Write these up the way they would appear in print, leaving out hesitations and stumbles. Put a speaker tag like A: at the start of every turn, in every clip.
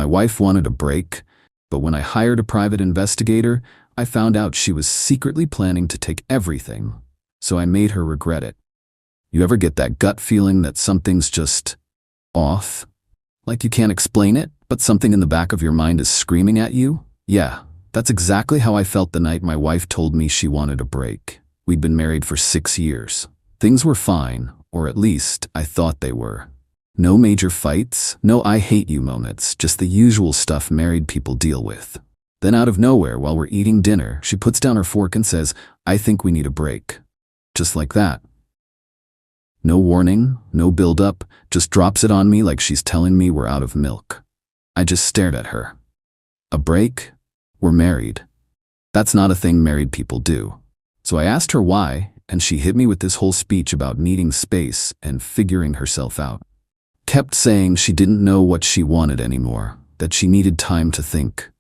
A: My wife wanted a break, but when I hired a private investigator, I found out she was secretly planning to take everything, so I made her regret it. You ever get that gut feeling that something's just off? Like you can't explain it, but something in the back of your mind is screaming at you? Yeah, that's exactly how I felt the night my wife told me she wanted a break. We'd been married for 6 years. Things were fine, or at least I thought they were. No major fights, no I hate you moments, just the usual stuff married people deal with. Then out of nowhere, while we're eating dinner, she puts down her fork and says, "I think we need a break." Just like that. No warning, no build-up, just drops it on me like she's telling me we're out of milk. I just stared at her. A break? We're married. That's not a thing married people do. So I asked her why, and she hit me with this whole speech about needing space and figuring herself out. Kept saying she didn't know what she wanted anymore, that she needed time to think.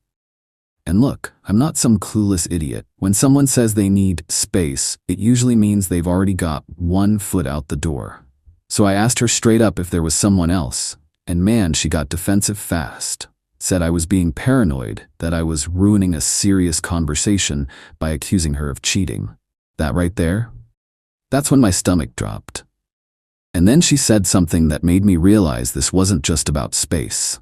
A: And look, I'm not some clueless idiot. When someone says they need space, it usually means they've already got one foot out the door. So I asked her straight up if there was someone else, and man, she got defensive fast. Said I was being paranoid, that I was ruining a serious conversation by accusing her of cheating. That right there? That's when my stomach dropped. And then she said something that made me realize this wasn't just about space.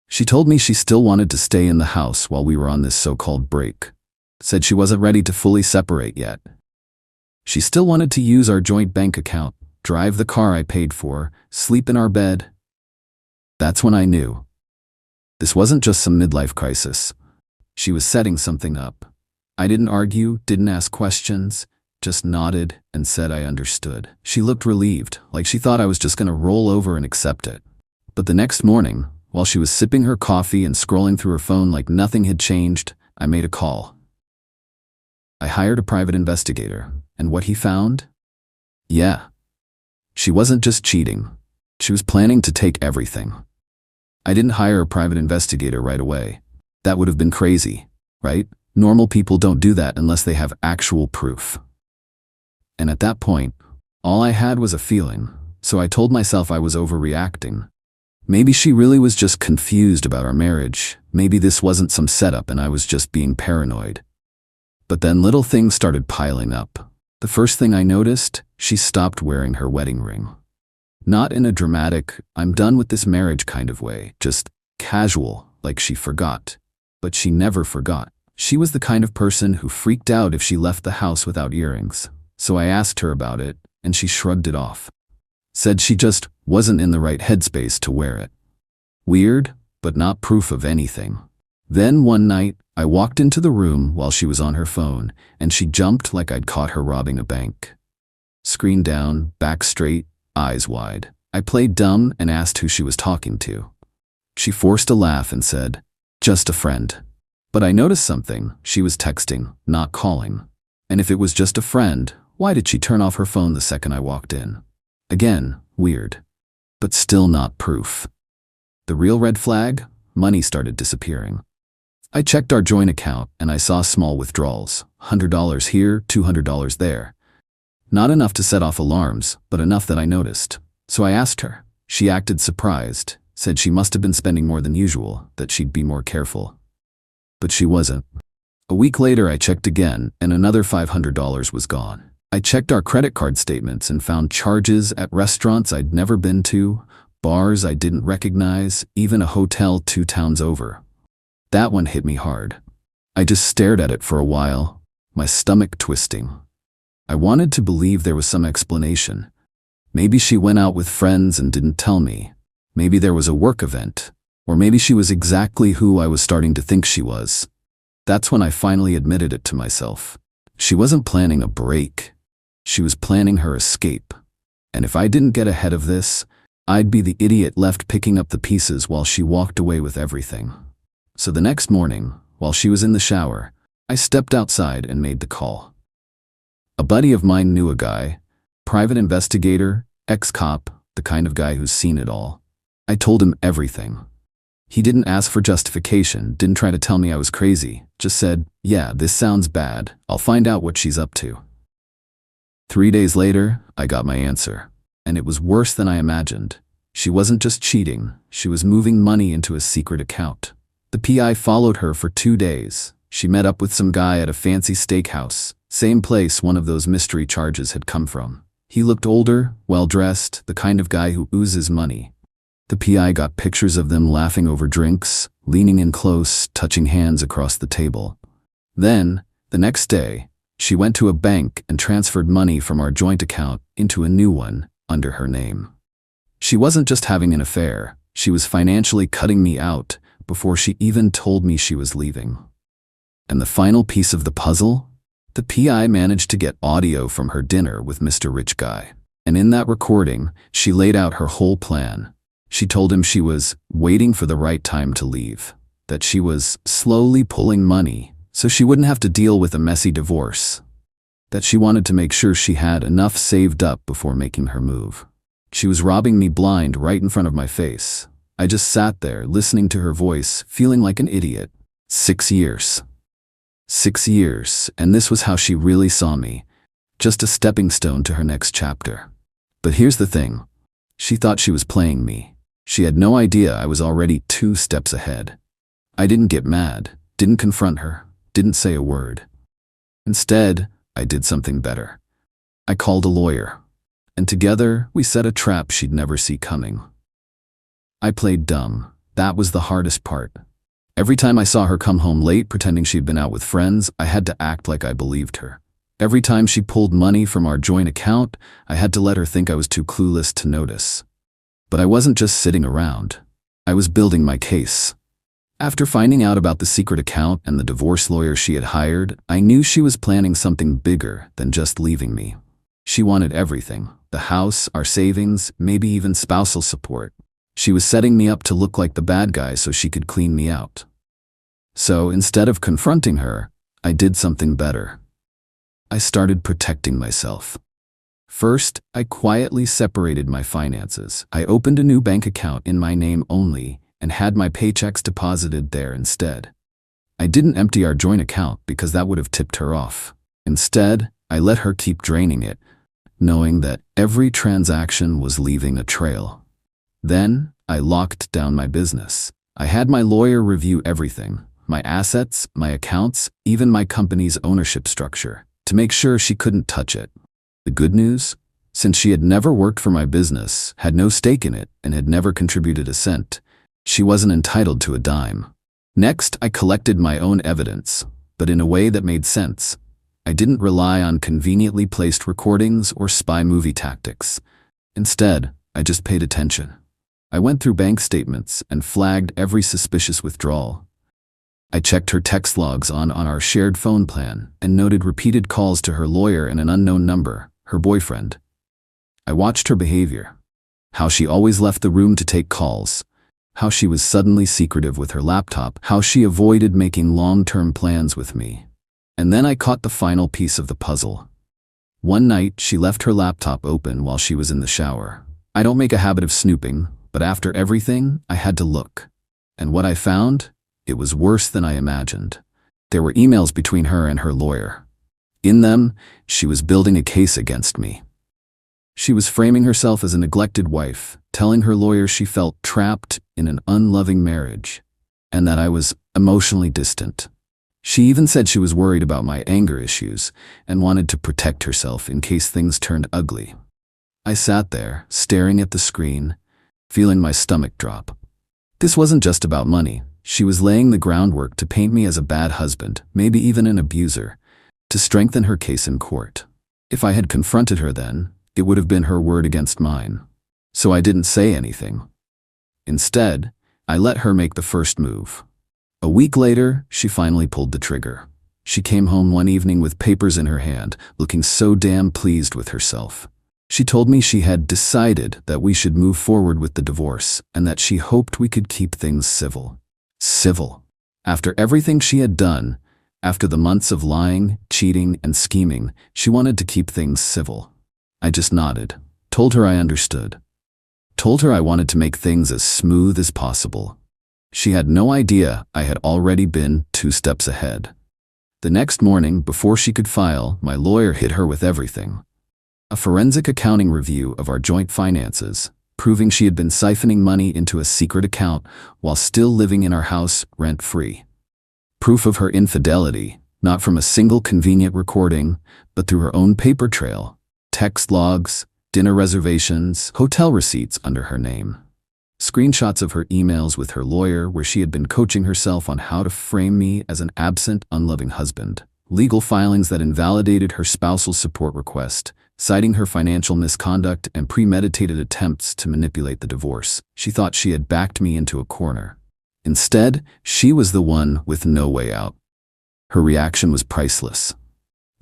A: She told me she still wanted to stay in the house while we were on this so-called break. Said she wasn't ready to fully separate yet. She still wanted to use our joint bank account, drive the car I paid for, sleep in our bed. That's when I knew. This wasn't just some midlife crisis. She was setting something up. I didn't argue, didn't ask questions, just nodded and said I understood. She looked relieved, like she thought I was just gonna roll over and accept it. But the next morning, while she was sipping her coffee and scrolling through her phone like nothing had changed, I made a call. I hired a private investigator, and what he found? Yeah. She wasn't just cheating. She was planning to take everything. I didn't hire a private investigator right away. That would have been crazy, right? Normal people don't do that unless they have actual proof. And at that point, all I had was a feeling, so I told myself I was overreacting. Maybe she really was just confused about our marriage. Maybe this wasn't some setup and I was just being paranoid. But then little things started piling up. The first thing I noticed, she stopped wearing her wedding ring. Not in a dramatic, I'm done with this marriage kind of way, just casual, like she forgot. But she never forgot. She was the kind of person who freaked out if she left the house without earrings. So I asked her about it, and she shrugged it off. Said she just wasn't in the right headspace to wear it. Weird, but not proof of anything. Then one night, I walked into the room while she was on her phone, and she jumped like I'd caught her robbing a bank. Screen down, back straight, eyes wide. I played dumb and asked who she was talking to. She forced a laugh and said, "Just a friend." But I noticed something. She was texting, not calling. And if it was just a friend, why did she turn off her phone the second I walked in? Again, weird. But still not proof. The real red flag? Money started disappearing. I checked our joint account and I saw small withdrawals. $100 here, $200 there. Not enough to set off alarms, but enough that I noticed. So I asked her. She acted surprised, said she must have been spending more than usual, that she'd be more careful. But she wasn't. A week later I checked again and another $500 was gone. I checked our credit card statements and found charges at restaurants I'd never been to, bars I didn't recognize, even a hotel 2 towns over. That one hit me hard. I just stared at it for a while, my stomach twisting. I wanted to believe there was some explanation. Maybe she went out with friends and didn't tell me. Maybe there was a work event. Or maybe she was exactly who I was starting to think she was. That's when I finally admitted it to myself. She wasn't planning a break. She was planning her escape. And if I didn't get ahead of this, I'd be the idiot left picking up the pieces while she walked away with everything. So the next morning, while she was in the shower, I stepped outside and made the call. A buddy of mine knew a guy, private investigator, ex-cop, the kind of guy who's seen it all. I told him everything. He didn't ask for justification, didn't try to tell me I was crazy, just said, "Yeah, this sounds bad. I'll find out what she's up to." 3 days later, I got my answer, and it was worse than I imagined. She wasn't just cheating, she was moving money into a secret account. The PI followed her for 2 days. She met up with some guy at a fancy steakhouse, same place one of those mystery charges had come from. He looked older, well-dressed, the kind of guy who oozes money. The PI got pictures of them laughing over drinks, leaning in close, touching hands across the table. Then, the next day, she went to a bank and transferred money from our joint account into a new one under her name. She wasn't just having an affair, she was financially cutting me out before she even told me she was leaving. And the final piece of the puzzle? The PI managed to get audio from her dinner with Mr. Rich Guy. And in that recording, she laid out her whole plan. She told him she was waiting for the right time to leave, that she was slowly pulling money so she wouldn't have to deal with a messy divorce, that she wanted to make sure she had enough saved up before making her move. She was robbing me blind right in front of my face. I just sat there, listening to her voice, feeling like an idiot. 6 years. 6 years, and this was how she really saw me. Just a stepping stone to her next chapter. But here's the thing. She thought she was playing me. She had no idea I was already 2 steps ahead. I didn't get mad, didn't confront her, didn't say a word. Instead, I did something better. I called a lawyer. And together, we set a trap she'd never see coming. I played dumb. That was the hardest part. Every time I saw her come home late pretending she'd been out with friends, I had to act like I believed her. Every time she pulled money from our joint account, I had to let her think I was too clueless to notice. But I wasn't just sitting around. I was building my case. After finding out about the secret account and the divorce lawyer she had hired, I knew she was planning something bigger than just leaving me. She wanted everything. The house, our savings, maybe even spousal support. She was setting me up to look like the bad guy so she could clean me out. So instead of confronting her, I did something better. I started protecting myself. First, I quietly separated my finances. I opened a new bank account in my name only and had my paychecks deposited there instead. I didn't empty our joint account because that would have tipped her off. Instead, I let her keep draining it, knowing that every transaction was leaving a trail. Then, I locked down my business. I had my lawyer review everything, my assets, my accounts, even my company's ownership structure, to make sure she couldn't touch it. The good news? Since she had never worked for my business, had no stake in it, and had never contributed a cent, she wasn't entitled to a dime. Next, I collected my own evidence, but in a way that made sense. I didn't rely on conveniently placed recordings or spy movie tactics. Instead, I just paid attention. I went through bank statements and flagged every suspicious withdrawal. I checked her text logs on our shared phone plan and noted repeated calls to her lawyer and an unknown number, her boyfriend. I watched her behavior. How she always left the room to take calls. How she was suddenly secretive with her laptop. How she avoided making long-term plans with me. And then I caught the final piece of the puzzle. One night, she left her laptop open while she was in the shower. I don't make a habit of snooping, but after everything, I had to look. And what I found? It was worse than I imagined. There were emails between her and her lawyer. In them, she was building a case against me. She was framing herself as a neglected wife, telling her lawyer she felt trapped in an unloving marriage, and that I was emotionally distant. She even said she was worried about my anger issues and wanted to protect herself in case things turned ugly. I sat there, staring at the screen, feeling my stomach drop. This wasn't just about money. She was laying the groundwork to paint me as a bad husband, maybe even an abuser, to strengthen her case in court. If I had confronted her then, it would have been her word against mine. So I didn't say anything. Instead, I let her make the first move. A week later, she finally pulled the trigger. She came home one evening with papers in her hand, looking so damn pleased with herself. She told me she had decided that we should move forward with the divorce and that she hoped we could keep things civil. Civil. After everything she had done, after the months of lying, cheating, and scheming, she wanted to keep things civil. I just nodded, told her I understood. Told her I wanted to make things as smooth as possible. She had no idea I had already been 2 steps ahead. The next morning, before she could file, my lawyer hit her with everything. A forensic accounting review of our joint finances, proving she had been siphoning money into a secret account while still living in our house rent-free. Proof of her infidelity, not from a single convenient recording, but through her own paper trail, text logs, dinner reservations, hotel receipts under her name. Screenshots of her emails with her lawyer where she had been coaching herself on how to frame me as an absent, unloving husband. Legal filings that invalidated her spousal support request, citing her financial misconduct and premeditated attempts to manipulate the divorce. She thought she had backed me into a corner. Instead, she was the one with no way out. Her reaction was priceless.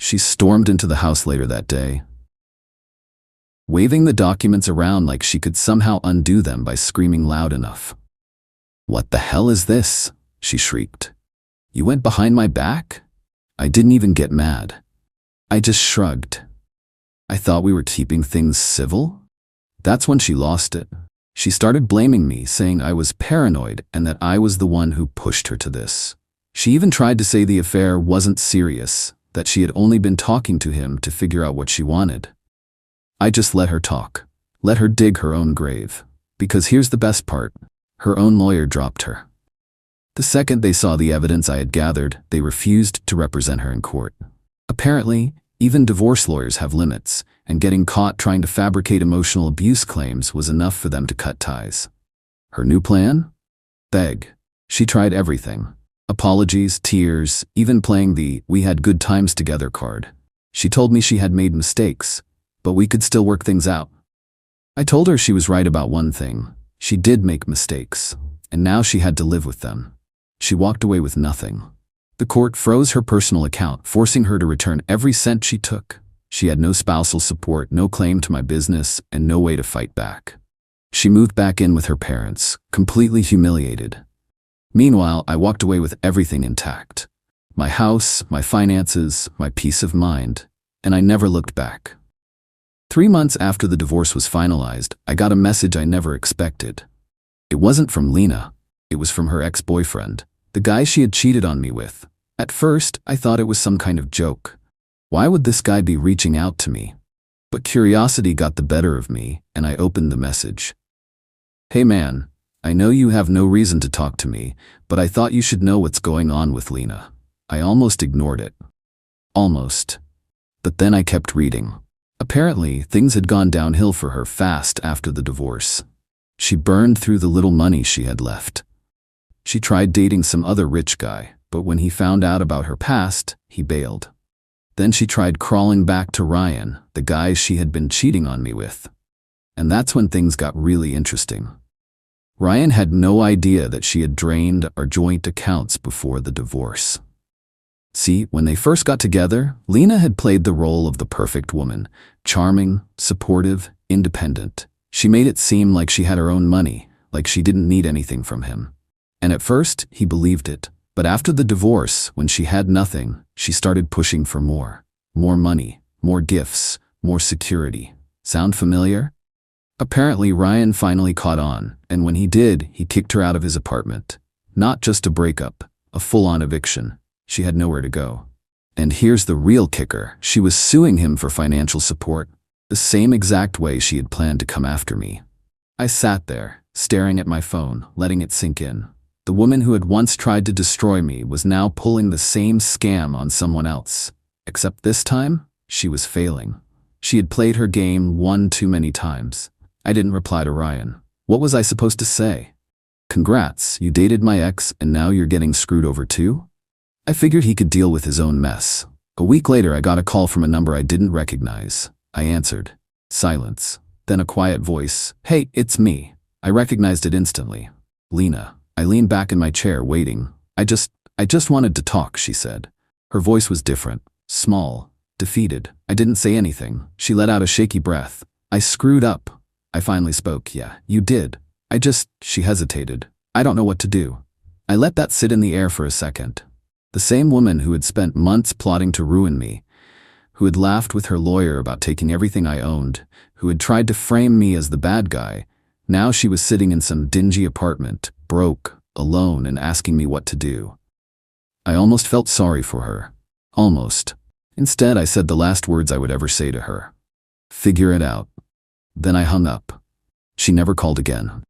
A: She stormed into the house later that day, waving the documents around like she could somehow undo them by screaming loud enough. "What the hell is this?" she shrieked. "You went behind my back?" I didn't even get mad. I just shrugged. I thought we were keeping things civil? That's when she lost it. She started blaming me, saying I was paranoid and that I was the one who pushed her to this. She even tried to say the affair wasn't serious, that she had only been talking to him to figure out what she wanted. I just let her talk. Let her dig her own grave. Because here's the best part. Her own lawyer dropped her. The second they saw the evidence I had gathered, they refused to represent her in court. Apparently, even divorce lawyers have limits, and getting caught trying to fabricate emotional abuse claims was enough for them to cut ties. Her new plan? Beg. She tried everything. Apologies, tears, even playing the "we had good times together" card. She told me she had made mistakes, but we could still work things out. I told her she was right about one thing. She did make mistakes, and now she had to live with them. She walked away with nothing. The court froze her personal account, forcing her to return every cent she took. She had no spousal support, no claim to my business, and no way to fight back. She moved back in with her parents, completely humiliated. Meanwhile, I walked away with everything intact. My house, my finances, my peace of mind, and I never looked back. 3 months after the divorce was finalized, I got a message I never expected. It wasn't from Lena. It was from her ex-boyfriend, the guy she had cheated on me with. At first, I thought it was some kind of joke. Why would this guy be reaching out to me? But curiosity got the better of me, and I opened the message. "Hey man, I know you have no reason to talk to me, but I thought you should know what's going on with Lena." I almost ignored it. Almost. But then I kept reading. Apparently, things had gone downhill for her fast after the divorce. She burned through the little money she had left. She tried dating some other rich guy, but when he found out about her past, he bailed. Then she tried crawling back to Ryan, the guy she had been cheating on me with. And that's when things got really interesting. Ryan had no idea that she had drained our joint accounts before the divorce. See, when they first got together, Lena had played the role of the perfect woman, charming, supportive, independent. She made it seem like she had her own money, like she didn't need anything from him. And at first, he believed it. But after the divorce, when she had nothing, she started pushing for more. More money, more gifts, more security. Sound familiar? Apparently, Ryan finally caught on, and when he did, he kicked her out of his apartment. Not just a breakup, a full-on eviction. She had nowhere to go. And here's the real kicker. She was suing him for financial support, the same exact way she had planned to come after me. I sat there, staring at my phone, letting it sink in. The woman who had once tried to destroy me was now pulling the same scam on someone else. Except this time, she was failing. She had played her game one too many times. I didn't reply to Ryan. What was I supposed to say? "Congrats, you dated my ex and now you're getting screwed over too?" I figured he could deal with his own mess. A week later, I got a call from a number I didn't recognize. I answered. Silence. Then a quiet voice. "Hey, it's me." I recognized it instantly. "Lena." I leaned back in my chair, waiting. I just wanted to talk," she said. Her voice was different, small, defeated. I didn't say anything. She let out a shaky breath. "I screwed up." I finally spoke. "Yeah, you did. She hesitated. "I don't know what to do." I let that sit in the air for a second. The same woman who had spent months plotting to ruin me, who had laughed with her lawyer about taking everything I owned, who had tried to frame me as the bad guy, now she was sitting in some dingy apartment, broke, alone, and asking me what to do. I almost felt sorry for her. Almost. Instead, I said the last words I would ever say to her. "Figure it out." Then I hung up. She never called again.